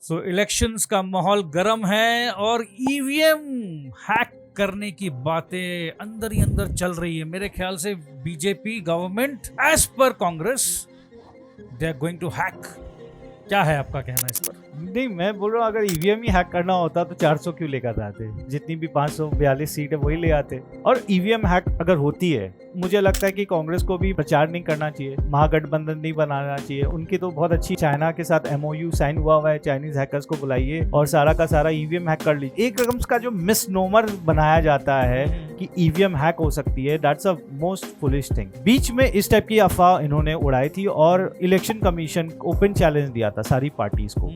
Elections का माहौल गर्म है और ईवीएम हैक करने की बातें अंदर ही अंदर चल रही है। मेरे ख्याल से BJP government as per Congress they are going to hack. क्या है आपका कहना इस पर? नहीं, मैं बोल रहा हूँ अगर ईवीएम ही हैक करना होता तो 400 क्यों लेकर आते? जितनी भी 542 सीट है वही ले आते। और ईवीएम हैक अगर होती है, मुझे लगता है कि कांग्रेस को भी प्रचार नहीं करना चाहिए, महागठबंधन नहीं बनाना चाहिए। उनकी तो बहुत अच्छी चाइना के साथ एमओयू साइन हुआ है, चाइनीज हैकर्स को बुलाइए और सारा का सारा ईवीएम हैक कर लीजिए। एक रकम का जो मिसनोमर बनाया जाता है कि ईवीएम हैक हो सकती है, that's a most foolish thing. बीच में इस टाइप की अफवाह इन्होंने उड़ाई थी और इलेक्शन कमीशन ओपन चैलेंज दिया था सारी पार्टीज को,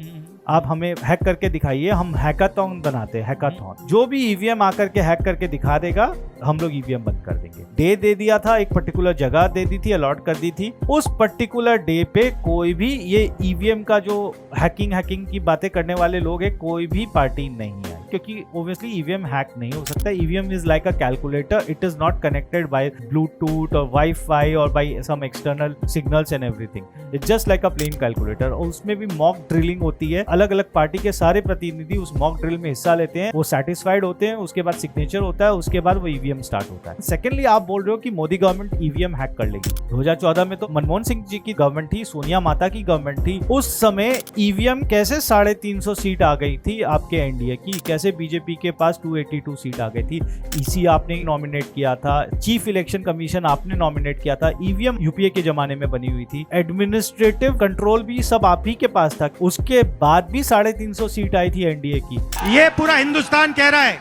आप हमें हैक करके दिखाइए, हम हैकाथॉन बनाते हैं। हैकाथॉन जो भी ईवीएम आकर के हैक करके दिखा देगा, हम लोग ईवीएम बंद कर देंगे। दे दिया था, एक पर्टिकुलर जगह दे दी थी, अलॉट कर दी थी। उस पर्टिकुलर डे पे कोई भी ये ईवीएम का जो हैकिंग की बातें करने वाले लोग हैं, कोई भी पार्टी नहीं है, क्योंकि ओब्वियसली ईवीएम हैक नहीं हो सकता। EVM is like a calculator, it is not connected by bluetooth और वाईफाई और by some external signals and everything. It's just like a plain calculator. और उसमें भी मॉक ड्रिलिंग होती है, अलग अलग पार्टी के सारे प्रतिनिधि उस मॉक ड्रिल में हिस्सा लेते हैं, वो सेटिस्फाइड होते हैं, उसके बाद सिग्नेचर होता है, उसके बाद वो ईवीएम स्टार्ट होता है। सेकेंडली, आप बोल रहे हो कि मोदी गवर्नमेंट ईवीएम हैक कर लेगी। 2014 में तो मनमोहन सिंह जी की गवर्नमेंट थी, सोनिया माता की गवर्नमेंट थी। उस समय ईवीएम कैसे 350 सीट आ गई थी आपके एनडीए की, कैसे बीजेपी के पास 282 सीट आ गई थी। ईसी आपने नॉमिनेट किया था, चीफ इलेक्शन कमीशन आपने नॉमिनेट किया था, ईवीएम यूपीए के जमाने में बनी हुई थी, एडमिनिस्ट्रेटिव कंट्रोल भी सब आप ही के पास था। उसके बाद भी 350 सीट आई थी एनडीए की। ये पूरा हिंदुस्तान कह रहा है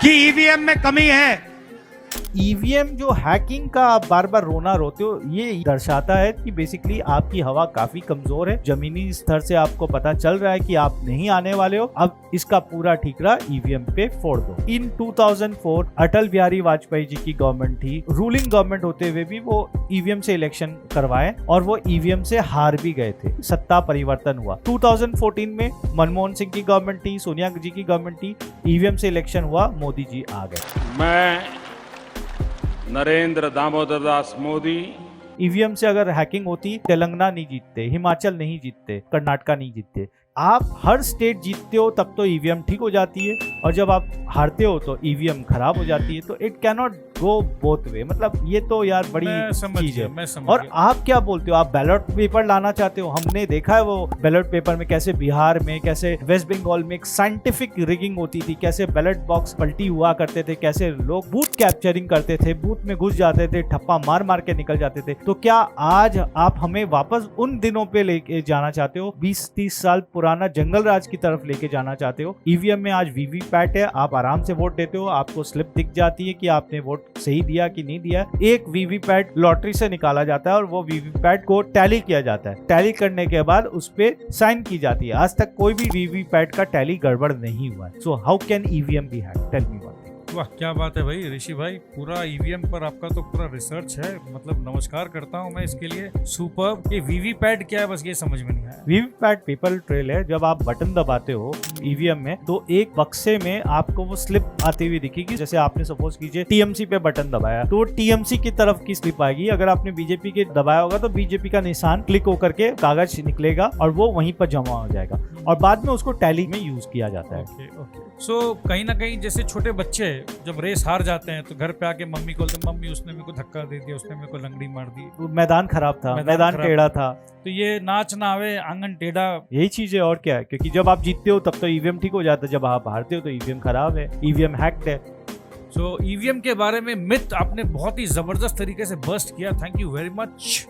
कि ईवीएम में कमी है। ईवीएम जो हैकिंग का आप बार बार रोना रोते हो, ये दर्शाता है कि बेसिकली आपकी हवा काफी कमजोर है। जमीनी स्तर से आपको पता चल रहा है कि आप नहीं आने वाले हो। अब इसका पूरा ठीकरा ईवीएम पे फोड़ दो। इन 2004 अटल बिहारी वाजपेयी जी की गवर्नमेंट थी, रूलिंग गवर्नमेंट होते हुए भी वो ईवीएम से इलेक्शन करवाए और वो ईवीएम से हार भी गए थे। सत्ता परिवर्तन हुआ 2014 में, मनमोहन सिंह की गवर्नमेंट थी, सोनिया जी की गवर्नमेंट थी, ईवीएम से इलेक्शन हुआ, मोदी जी आ गए। मैं नरेंद्र दामोदर दास मोदी। ईवीएम से अगर हैकिंग होती, तेलंगाना नहीं जीतते, हिमाचल नहीं जीतते, कर्नाटका नहीं जीतते। आप हर स्टेट जीतते हो तब तो ईवीएम ठीक हो जाती है, और जब आप हारते हो तो ईवीएम खराब हो जाती है। तो it can not go both way. मतलब ये तो यार बड़ी चीज है। और आप क्या बोलते हो, आप बैलेट पेपर लाना चाहते हो। हमने देखा है वो बैलेट पेपर में कैसे बिहार में, कैसे वेस्ट बंगाल में एक साइंटिफिक रिगिंग होती थी, कैसे बैलेट बॉक्स पलटी हुआ करते थे, कैसे लोग बूथ कैप्चरिंग करते थे, बूथ में घुस जाते थे, ठप्पा मार मार के निकल जाते थे। तो क्या आज आप हमें वापस उन दिनों पे लेके जाना चाहते हो? 20-30 साल पुराना जंगल राज की तरफ लेके जाना चाहते हो? ईवीएम में आज वीवीपैट है, आप आराम से वोट देते हो, आपको स्लिप दिख जाती है कि आपने वोट सही दिया कि नहीं दिया। एक वीवीपैट लॉटरी से निकाला जाता है और वो वीवीपैट को टैली किया जाता है। टैली करने के बाद उस पे साइन की जाती है। आज तक कोई भी वीवीपैट का टैली गड़बड़ नहीं हुआ है। So how can EVM be hacked? Tell me one. वाह, क्या बात है भाई ऋषि भाई, पूरा ईवीएम पर आपका तो पूरा रिसर्च है। मतलब नमस्कार करता हूं मैं इसके लिए। सुपर। ये वीवीपैट क्या है, बस ये समझ में नहीं आया। वीवीपैट पेपर ट्रेल है। जब आप बटन दबाते हो ईवीएम में, तो एक बक्से में आपको वो स्लिप आती हुई दिखेगी। जैसे आपने सपोज कीजिए टीएमसी पे बटन दबाया, तो टीएमसी की तरफ की स्लिप आएगी। अगर आपने बीजेपी के दबाया होगा तो बीजेपी का निशान क्लिक होकर के कागज निकलेगा और वो वहीं पर जमा हो जाएगा, और बाद में उसको टैली में यूज किया जाता है। सो कहीं ना कहीं जैसे छोटे बच्चे जब रेस हार जाते हैं तो घर पे आके मम्मी को बोलते, मम्मी उसने मेरे को धक्का दे दिया, उसने मेरे को लंगड़ी मार दी, मैदान खराब था, मैदान टेढ़ा था। तो ये नाच ना आवे आंगन टेढ़ा, यही चीज है और क्या है। क्योंकि जब आप जीतते हो तब तो ईवीएम ठीक हो जाता है, जब आप हारते हो तो ईवीएम खराब है, ईवीएम हैक्ड है। सो ईवीएम के बारे में मिथ आपने बहुत ही जबरदस्त तरीके से बस्ट किया। Thank you very much.